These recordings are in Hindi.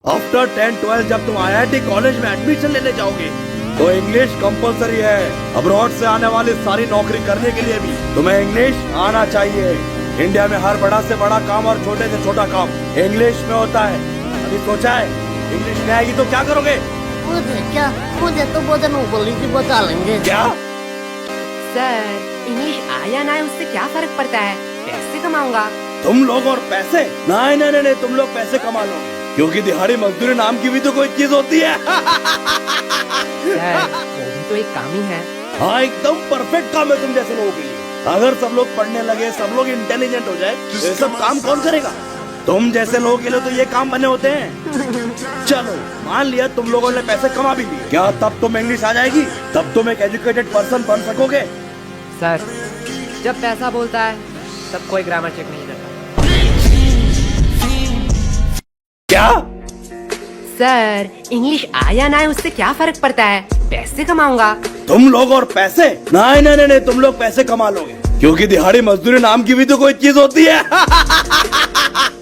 आफ्टर 10-12 जब तुम IIT कॉलेज में एडमिशन लेने जाओगे तो इंग्लिश कंपलसरी है। अब्रॉड से आने वाली सारी नौकरी करने के लिए भी तुम्हें इंग्लिश आना चाहिए। इंडिया में हर बड़ा से बड़ा काम और छोटे से छोटा काम इंग्लिश में होता है। अभी सोचा है इंग्लिश नहीं आएगी तो क्या करोगे? मुझे तो भोजन ऊपर ही बता लेंगे। क्या सर, इंग्लिश आया ना आए उससे क्या फर्क पड़ता है? पैसे कमाऊंगा। तुम लोग और पैसे? नहीं नहीं नहीं, नहीं तुम लोग पैसे कमा लो, क्योंकि दिहाड़ी मजदूरी नाम की भी तो कोई चीज होती है। सर, वो भी तो एक काम ही है। हाँ, एकदम परफेक्ट काम है तुम जैसे लोगों के लिए। अगर सब लोग पढ़ने लगे, सब लोग इंटेलिजेंट हो जाए, तो ये सब काम कौन करेगा? तुम जैसे लोगों के लिए तो ये काम बने होते हैं। चलो मान लिया तुम लोगों ने पैसे कमा भी लिए, क्या तब तुम इंग्लिश आ जाएगी? तब तुम एक एजुकेटेड पर्सन बन सकोगे? सर, जब पैसा बोलता है तब कोई ग्रामर चेक नहीं करता। क्या? सर, इंग्लिश आया ना आए उससे क्या फर्क पड़ता है? पैसे कमाऊंगा। तुम लोग और पैसे? नहीं नहीं नहीं, तुम लोग पैसे कमा लोगे, क्योंकि दिहाड़ी मजदूरी नाम की भी तो कोई चीज होती है।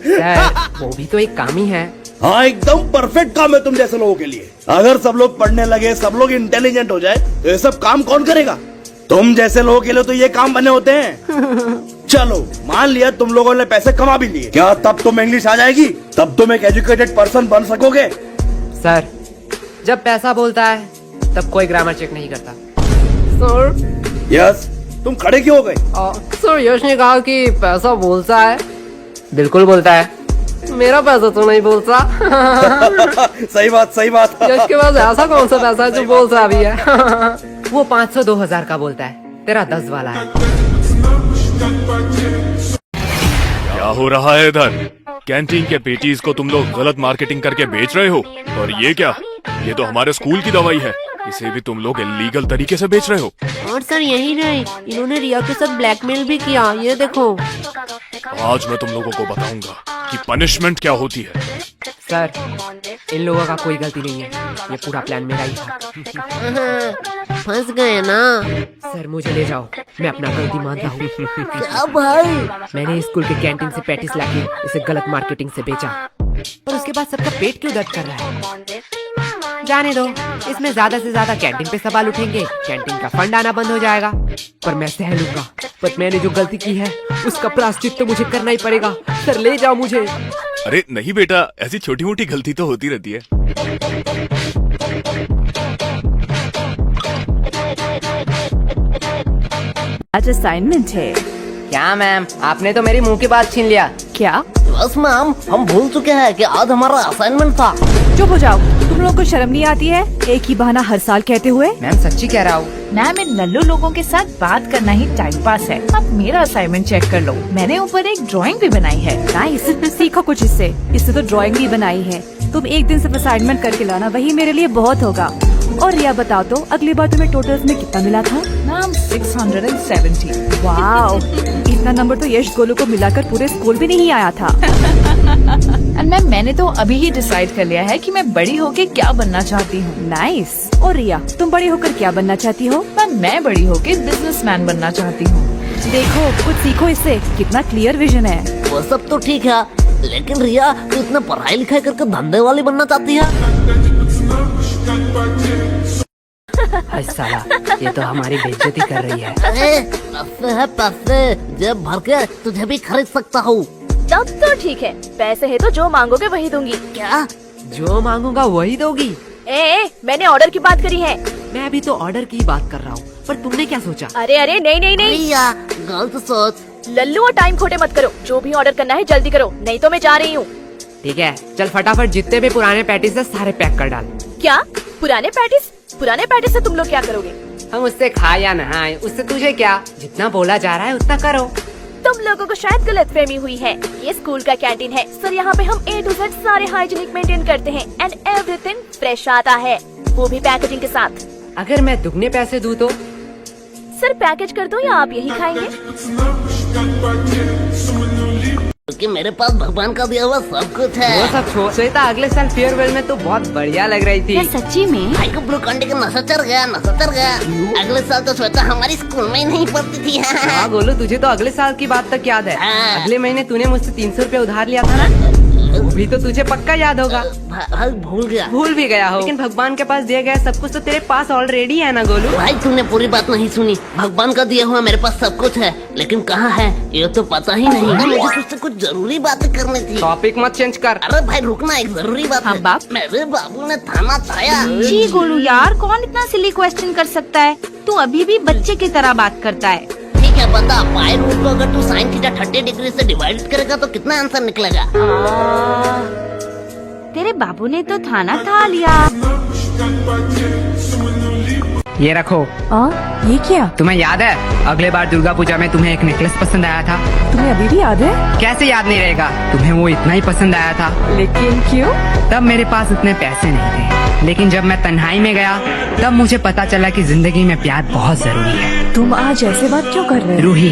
सर, वो भी तो एक काम ही है। हाँ, एकदम परफेक्ट काम है तुम जैसे लोगों के लिए। अगर सब लोग पढ़ने लगे, सब लोग इंटेलिजेंट हो जाए, तो ये सब काम कौन करेगा? तुम जैसे लोगों के लिए तो ये काम बने होते हैं। चलो मान लिया तुम लोगों ने पैसे कमा भी लिए, क्या तब तुम इंग्लिश आ जाएगी? तब तुम एक एजुकेटेड पर्सन बन सकोगे? सर, जब पैसा बोलता है तब कोई ग्रामर चेक नहीं करता। सर, यस, तुम खड़े क्यों हो गए? सर, यश ने कहा कि पैसा बोलता है। बिल्कुल बोलता है, मेरा पैसा तो नहीं बोलता। सही बात, सही बात। यश के पास ऐसा कौन सा पैसा है जो बोलता भी है? वो 500-2000 का बोलता है, तेरा 10 वाला है। क्या हो रहा है इधर? कैंटीन के पेटीज को तुम लोग गलत मार्केटिंग करके बेच रहे हो। और ये क्या? ये तो हमारे स्कूल की दवाई है, इसे भी तुम लोग इलीगल तरीके से बेच रहे हो। और सर यही नहीं, इन्होंने रिया के साथ ब्लैकमेल भी किया। ये देखो। आज मैं तुम लोगों को बताऊंगा कि पनिशमेंट क्या होती है। सर, इन लोगों का कोई गलती नहीं है, ये पूरा प्लान मेरा ही था। फंस गए ना। सर, मुझे ले जाओ, मैं अपना गलती मानता हूँ। क्या भाई? मैंने स्कूल के कैंटीन से पैटीज लाके इसे गलत मार्केटिंग से बेचा, और उसके बाद सबका पेट क्यों दर्द कर रहा है? जाने दो, इसमें ज्यादा से ज्यादा कैंटीन पे सवाल उठेंगे, कैंटीन का फंड आना बंद हो जाएगा, पर मैं सह लूंगा। पर मैंने जो गलती की है उसका प्रायश्चित तो मुझे करना ही पड़ेगा। सर, ले जाओ मुझे। अरे नहीं बेटा, ऐसी छोटी मोटी गलती तो होती रहती है। आज असाइनमेंट है। क्या मैम, आपने तो मेरी मुंह की बात छीन लिया। क्या? बस मैम, हम भूल चुके हैं कि आज हमारा असाइनमेंट था। चुप हो जाओ, तुम लोगों को शर्म नहीं आती है एक ही बहाना हर साल कहते हुए? मैम, सच्ची कह रहा हूँ। मैम, इन लल्लू लोगों के साथ बात करना ही टाइम पास है। अब मेरा असाइनमेंट चेक कर लो, मैंने ऊपर एक ड्राइंग भी बनाई है। नाइस, सीखो कुछ इससे। इससे तो ड्राइंग भी बनाई है। तुम एक दिन सिर्फ असाइनमेंट करके लाना, वही मेरे लिए बहुत होगा। और रिया बताओ तो, अगली बार तुम्हें टोटल्स में कितना मिला था? मैम 670। वाओ, इतना नंबर तो यश गोलू को मिलाकर पूरे स्कूल भी नहीं आया था। एंड मैम, मैंने तो अभी ही डिसाइड कर लिया है कि मैं बड़ी होके क्या बनना चाहती हूँ। नाइस। और रिया, तुम बड़ी होकर क्या बनना चाहती हो? मैम, मैं बड़ी होके बिजनेसमैन बनना चाहती हूँ। देखो, कुछ सीखो इससे, कितना क्लियर विजन है। वो सब तो ठीक है, लेकिन रिया तू इतना पढ़ाई लिखाई करके धंधे वाली बनना चाहती है? साला, ये तो हमारी बेइज्जती कर रही है। अरे पैसे है पैसे, जेब भर के तुझे भी खरीद सकता हूँ। तब तो ठीक है, पैसे है तो जो मांगोगे वही दूंगी। क्या? जो मांगूंगा वही दोगी? मैंने ऑर्डर की बात करी है। मैं भी तो ऑर्डर की बात कर रहा हूँ, पर तुमने क्या सोचा? अरे नहीं नहीं नहीं, रिया, गलत सोच। लल्लू और टाइम खोटे मत करो। जो भी ऑर्डर करना है जल्दी करो, नहीं तो मैं जा रही हूँ। ठीक है, चल फटाफट जितने भी पुराने पैटीज है सारे पैक कर डाल। क्या पुराने पैटिस? पुराने पैटिस से तुम लोग क्या करोगे? हम उससे खाए या नहाए, उससे तुझे क्या? जितना बोला जा रहा है उतना करो। तुम लोगों को शायद गलतफहमी हुई है। ये स्कूल का कैंटीन है सर, यहाँ पे हम A to Z सारे हाइजीनिक मेंटेन करते हैं एंड एवरीथिंग फ्रेश आता है, वो भी पैकेजिंग के साथ। अगर मैं दुगने पैसे दूं तो? सर, पैकेज कर दो या आप यही खाएंगे? क्योंकि मेरे पास भगवान का दिया हुआ सब कुछ है। वो सब छोड़। श्वेता, अगले साल फेयरवेल में तो बहुत बढ़िया लग रही थी। सच्ची में? भाई को ब्लू कंडे का नशा चढ़ गया, नशा चढ़ गया। अगले साल तो श्वेता हमारी स्कूल में ही नहीं पढ़ती थी। हाँ गोलू, तुझे तो अगले साल की बात तक याद है। हाँ। अगले महीने तूने मुझसे 300 रुपए उधार लिया था ना? वो भी तो तुझे पक्का याद होगा। भाई भूल गया। भूल भी गया हो, लेकिन भगवान के पास दिया गया सब कुछ तो तेरे पास ऑलरेडी है ना गोलू। भाई तूने पूरी बात नहीं सुनी। भगवान का दिया हुआ मेरे पास सब कुछ है, लेकिन कहाँ है ये तो पता ही नहीं। मुझे तुझसे कुछ जरूरी बातें करनी थी। टॉपिक मत चेंज कर। अरे भाई रुकना, एक जरूरी बात हाँ है। बाप। मेरे बाबू ने थाना छाया। जी गोलू यार, कौन इतना सिली क्वेश्चन कर सकता है? तू अभी भी बच्चे की तरह बात करता है। ठीक है बता, पाई रूट को अगर तू साइन थीटा 30 डिग्री से डिवाइड करेगा तो कितना आंसर निकलेगा? तेरे बाबू ने तो थाना खा लिया। ये रखो। ये क्या? तुम्हें याद है अगले बार दुर्गा पूजा में तुम्हें एक नेकलेस पसंद आया था? तुम्हें अभी भी याद है? कैसे याद नहीं रहेगा, तुम्हें वो इतना ही पसंद आया था। लेकिन क्यों? तब मेरे पास इतने पैसे नहीं थे, लेकिन जब मैं तन्हाई में गया तब मुझे पता चला कि जिंदगी में प्यार बहुत जरूरी है। तुम आज ऐसे बात क्यों कर रहे हो? रूही,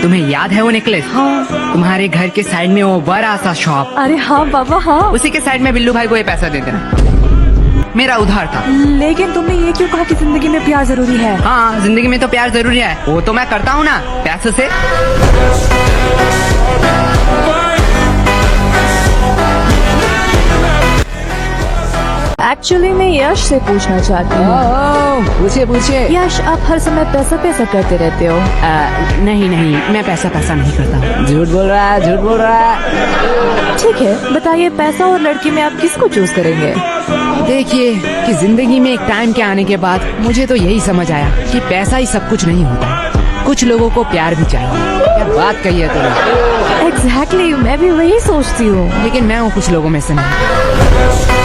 तुम्हें याद है वो नेकलेस? हाँ। तुम्हारे घर के साइड में वो बड़ा सा शॉप, अरे हाँ बाबा हाँ। उसी के साइड में बिल्लू भाई को ये पैसा दे देना, मेरा उधार था। लेकिन तुमने ये क्यों कहा कि जिंदगी में प्यार जरूरी है? हाँ, जिंदगी में तो प्यार जरूरी है, वो तो मैं करता हूँ ना पैसों से। एक्चुअली मैं यश से पूछना चाहती हूँ। पूछे। यश, आप हर समय पैसा पैसा करते रहते हो। नहीं, मैं पैसा नहीं करता। झूठ बोल रहा है। ठीक है, बताइए पैसा और लड़की में आप किसको चूज करेंगे? देखिए कि जिंदगी में एक टाइम के आने के बाद मुझे तो यही समझ आया कि पैसा ही सब कुछ नहीं होता है, कुछ लोगों को प्यार भी चाहिए। क्या बात कही है तुमने। एग्जैक्टली, मैं भी वही सोचती हूँ। लेकिन मैं हूँ कुछ लोगों में से नहीं।